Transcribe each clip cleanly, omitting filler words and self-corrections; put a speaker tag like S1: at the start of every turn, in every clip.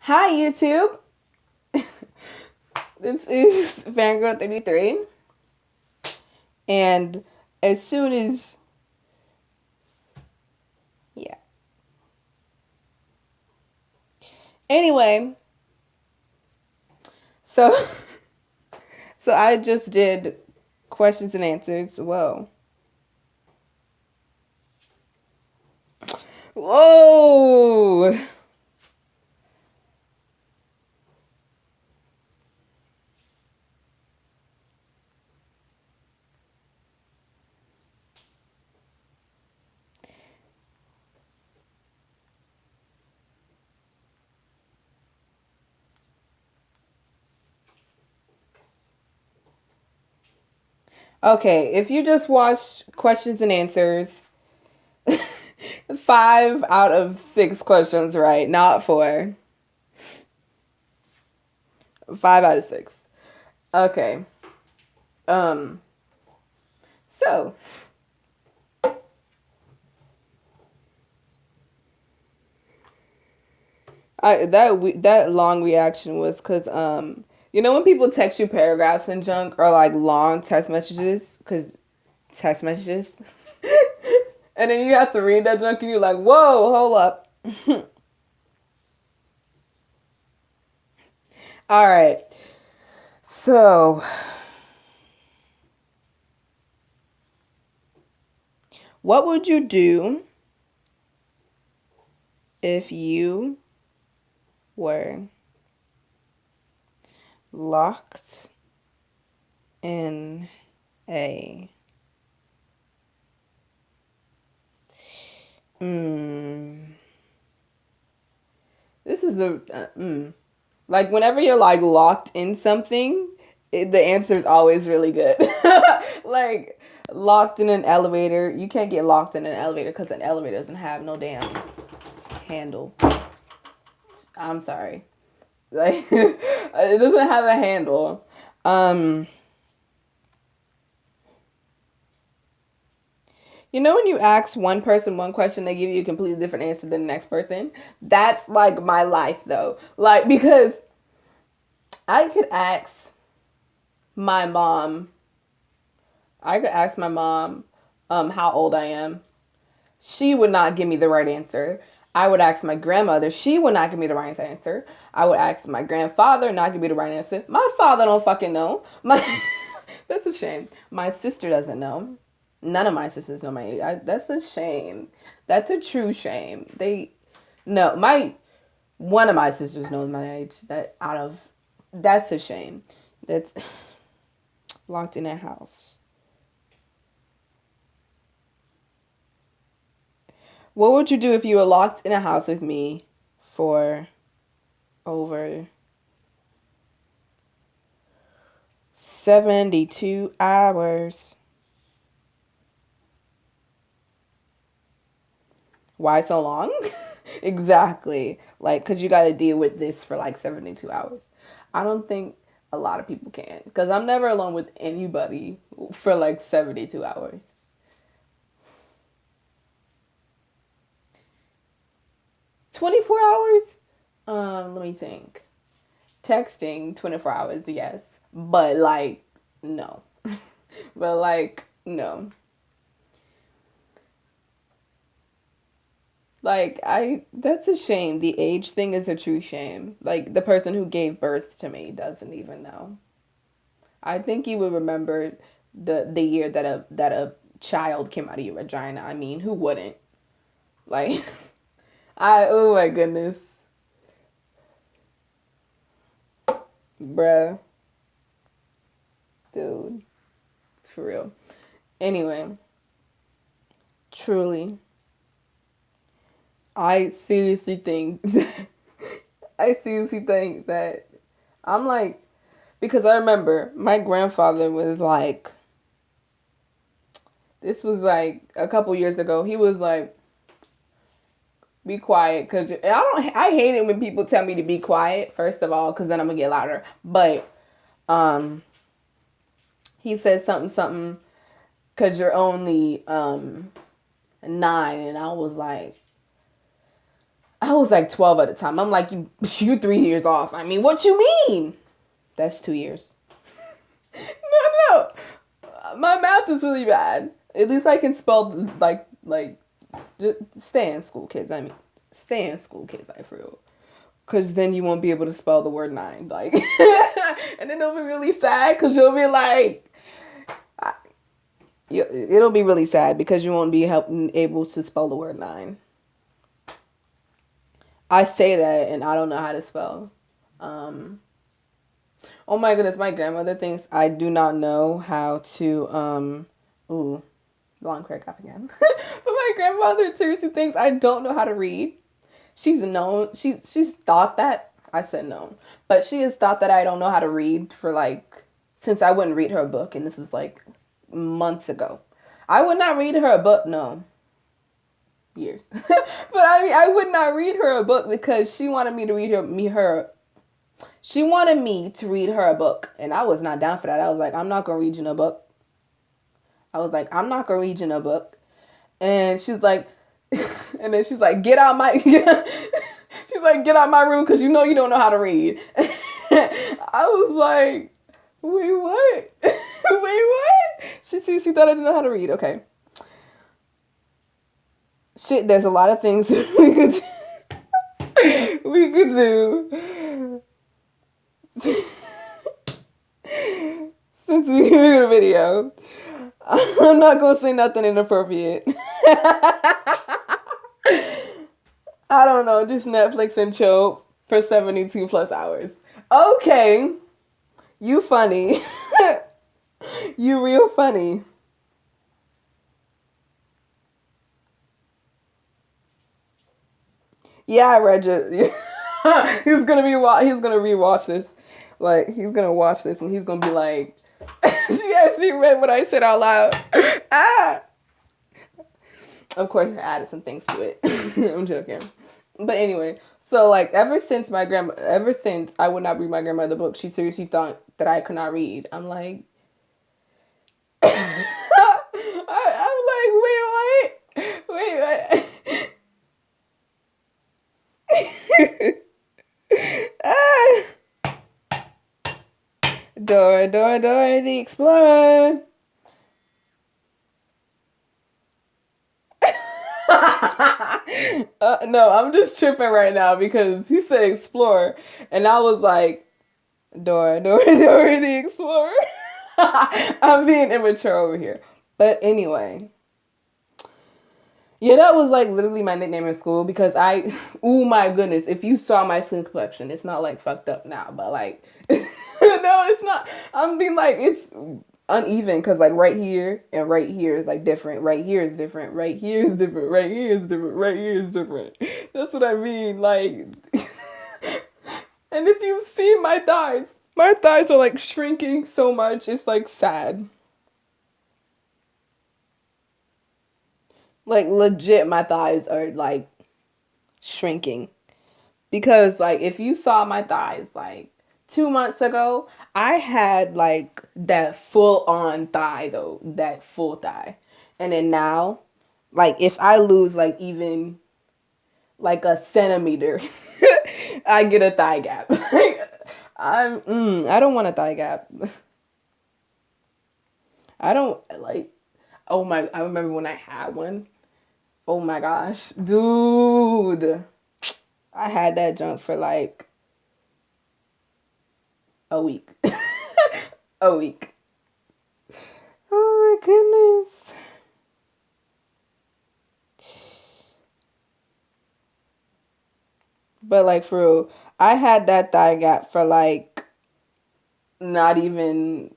S1: Hi, YouTube. This is Fangirl33. And as soon as, yeah. Anyway, so, so I just did questions and answers. Whoa. Whoa. Okay, if you just watched questions and answers, 5 out of 6 questions right, not 4. 5 out of 6. Okay. Um. So that long reaction was because you know when people text you paragraphs and junk or like long text messages because text messages and then you have to read that junk and you're like, whoa, hold up. All right, so what would you do if you were locked in a this is like whenever you're like locked in something, the answer is always really good. Like locked in an elevator, you can't get locked in an elevator because an elevator doesn't have no damn handle. I'm sorry, like it doesn't have a handle. You know when you ask one person one question, they give you a completely different answer than the next person? That's like my life though. Like because I could ask my mom I could ask my mom how old I am. She would not give me the right answer. I would ask my grandmother. She would not give me the right answer. I would ask my grandfather, not give me the right answer. My father don't fucking know. That's a shame. My sister doesn't know. None of my sisters know my age. That's a shame. That's a true shame. No, one of my sisters knows my age. That's a shame. That's locked in a house. What would you do if you were locked in a house with me for over 72 hours? Why so long? Exactly. Like, because you got to deal with this for like 72 hours. I don't think a lot of people can. Because I'm never alone with anybody for like 72 hours. 24 hours? Let me think. Texting 24 hours, yes. But like, no. But like, no. Like that's a shame. The age thing is a true shame. Like the person who gave birth to me doesn't even know. I think you would remember the year that a child came out of your vagina. I mean, who wouldn't? Like I oh my goodness. Bruh. Dude. For real. Anyway, truly, I seriously think I seriously think that I'm like because I remember my grandfather was like this was like a couple years ago. He was like, "Be quiet," because I hate it when people tell me to be quiet. First of all, because then I'm gonna get louder. But um, he said something because you're only 9, and I was like, I was like 12 at the time. I'm like, you 3 years off. I mean, what you mean? That's 2 years. No. My math is really bad. At least I can spell like just stay in school, kids. I mean, stay in school, kids. Like for real. Cause then you won't be able to spell the word 9, like, and then it'll be really sad. Cause you'll be like, it'll be really sad because you won't be able to spell the word 9. I say that and I don't know how to spell. Oh my goodness, my grandmother thinks I do not know how to. Ooh, long paragraph again. But my grandmother seriously thinks I don't know how to read. She's thought that. I said no, but she has thought that I don't know how to read for like since I wouldn't read her a book, and this was like months ago. I would not read her a book. No, years. But I mean, I would not read her a book because she wanted me to read her. She wanted me to read her a book, and I was not down for that. I was like, I'm not gonna read you no book. And she's like, and then she's like, get out my. She's like, get out my room because you know you don't know how to read. I was like, wait, what? Wait, what? She thought I didn't know how to read. Okay. Shit, there's a lot of things we could do. Since we made a video. I'm not going to say nothing inappropriate. I don't know, just Netflix and chill for 72 plus hours. Okay. You funny. You real funny. Yeah, I read it. He's gonna rewatch this. Like, he's gonna watch this and he's gonna be like, she actually read what I said out loud. Of course, I added some things to it. I'm joking. But anyway, so like ever since I would not read my grandmother book, she seriously thought that I could not read. I'm like, I'm like, wait, what? Dora the Explorer. No, I'm just tripping right now because he said Explorer, and I was like, Dora the Explorer. I'm being immature over here. But anyway. Yeah, that was like literally my nickname in school because oh my goodness, if you saw my skin complexion, it's not like fucked up now, but like, no, it's not. I'm being like, it's uneven because like right here and right here is like different. Right here is different. Right here is different. Right here is different. Right here is different. That's what I mean. Like, and if you see my thighs are like shrinking so much. It's like sad. Like legit, my thighs are like shrinking. Because like if you saw my thighs like 2 months ago, I had like that full on thigh though, that full thigh. And then now, like if I lose like even like a centimeter, I get a thigh gap. I don't want a thigh gap. I don't like, I remember when I had one. Oh my gosh, dude. I had that junk for like a week. A week. Oh my goodness. But like for real, I had that thigh gap for like not even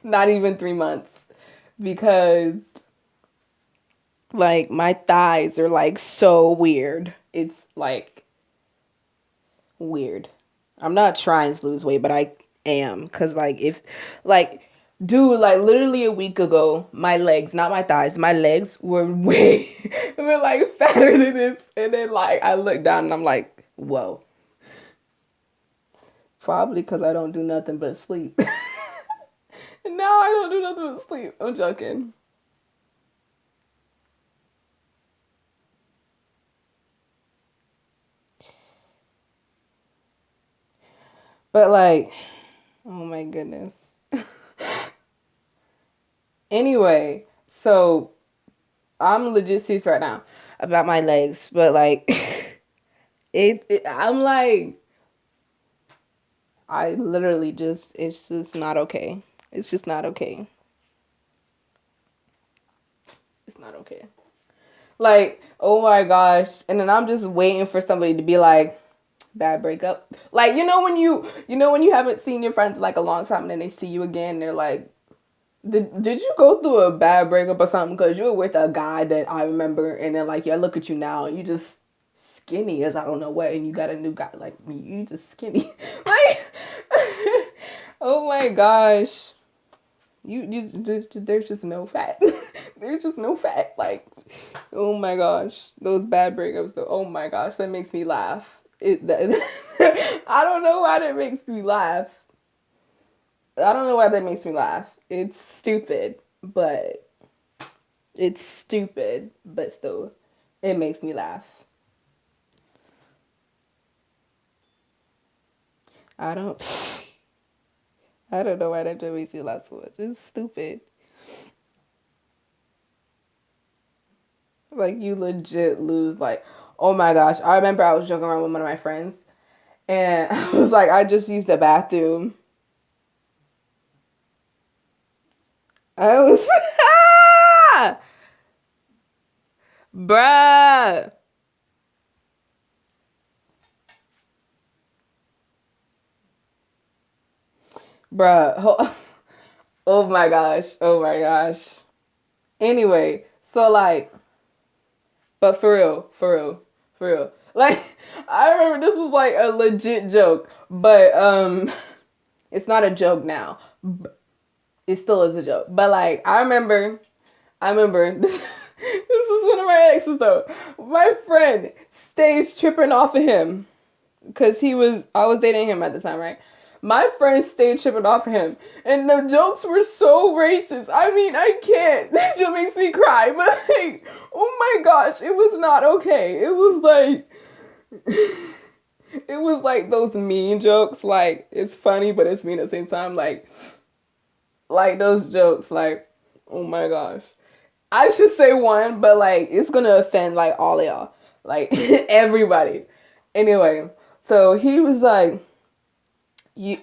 S1: not even 3 months because like my thighs are like so weird. It's like weird. I'm not trying to lose weight, but I am. Cause like if like dude, like literally a week ago, my legs, not my thighs, my legs were were like fatter than this. And then like I look down and I'm like, whoa. Probably because I don't do nothing but sleep. Now I don't do nothing but sleep. I'm joking. But like, oh my goodness. Anyway, so I'm legit serious right now about my legs, but like, I'm like, I literally just, it's just not okay. It's just not okay. It's not okay. Like, oh my gosh. And then I'm just waiting for somebody to be like, bad breakup. Like, when you haven't seen your friends in like a long time and then they see you again, they're like, did you go through a bad breakup or something? Because you were with a guy that I remember, and then like, yeah, look at you now, and you just skinny as I don't know what, and you got a new guy like me. You just skinny. Like, oh my gosh. There's just no fat. There's just no fat. Like, oh my gosh, those bad breakups. Though, oh my gosh, that makes me laugh. I don't know why that makes me laugh. I don't know why that makes me laugh. It's stupid, but still, it makes me laugh. I don't. I don't know why that just makes me laugh so much. It's stupid. Like, you legit lose, like, oh my gosh. I remember I was joking around with one of my friends, and I was like, I just used the bathroom. I was, bruh. Bruh. Oh my gosh. Oh my gosh. Anyway, so like, but for real. Like, I remember this was like a legit joke, but it's not a joke now. It still is a joke. But like, I remember this is one of my exes though. My friend stays tripping off of him because I was dating him at the time, right? My friend stayed tripping off of him, and the jokes were so racist. I mean, I can't. That just makes me cry. But like, oh my gosh, it was not okay. It was like, it was like those mean jokes. Like, it's funny, but it's mean at the same time. Like those jokes. Like, oh my gosh, I should say one, but like, it's gonna offend like all of y'all, like everybody. Anyway, so he was like, you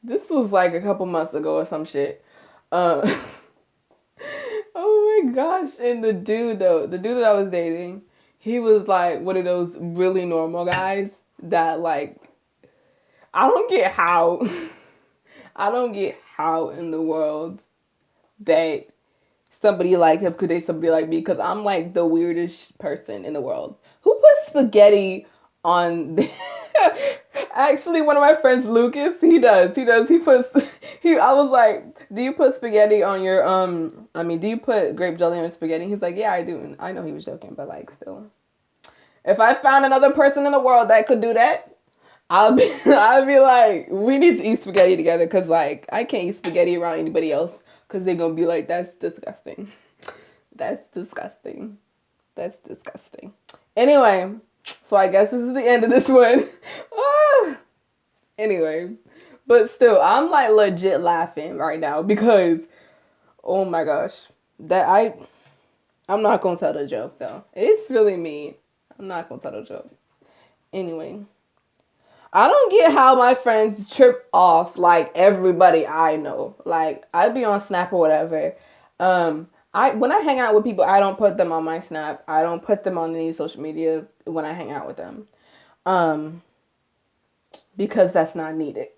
S1: this was like a couple months ago or some shit. Uh, oh my gosh. And the dude that I was dating, he was like one of those really normal guys that like, I don't get how, I don't get how in the world that somebody like him could date somebody like me, because I'm like the weirdest person in the world. Who puts spaghetti on the Actually, one of my friends, Lucas, he puts I was like, do you put spaghetti on your do you put grape jelly on your spaghetti? He's like, yeah, I do. And I know he was joking, but like, still, if I found another person in the world that could do that, I'll be like, we need to eat spaghetti together, because like, I can't eat spaghetti around anybody else, because they're gonna be like, that's disgusting. That's disgusting. That's disgusting. Anyway, so I guess this is the end of this one. Anyway, but still, I'm like legit laughing right now because, oh my gosh, I'm not gonna tell the joke though. It's really mean. I'm not gonna tell the joke. Anyway, I don't get how my friends trip off like everybody I know. Like, I'd be on Snap or whatever. When I hang out with people, I don't put them on my Snap. I don't put them on any social media when I hang out with them. Because that's not needed.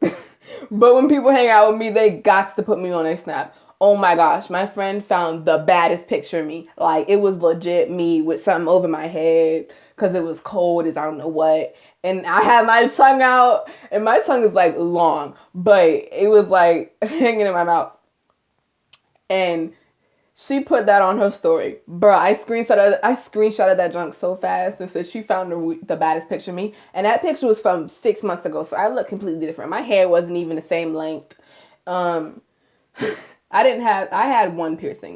S1: But when people hang out with me, they got to put me on their Snap. Oh my gosh, my friend found the baddest picture of me. Like, it was legit me with something over my head because it was cold as I don't know what. And I had my tongue out, and my tongue is like long, but it was like hanging in my mouth. And she put that on her story. Bruh, I screenshotted that junk so fast and said she found the baddest picture of me. And that picture was from 6 months ago, so I look completely different. My hair wasn't even the same length. I had one piercing.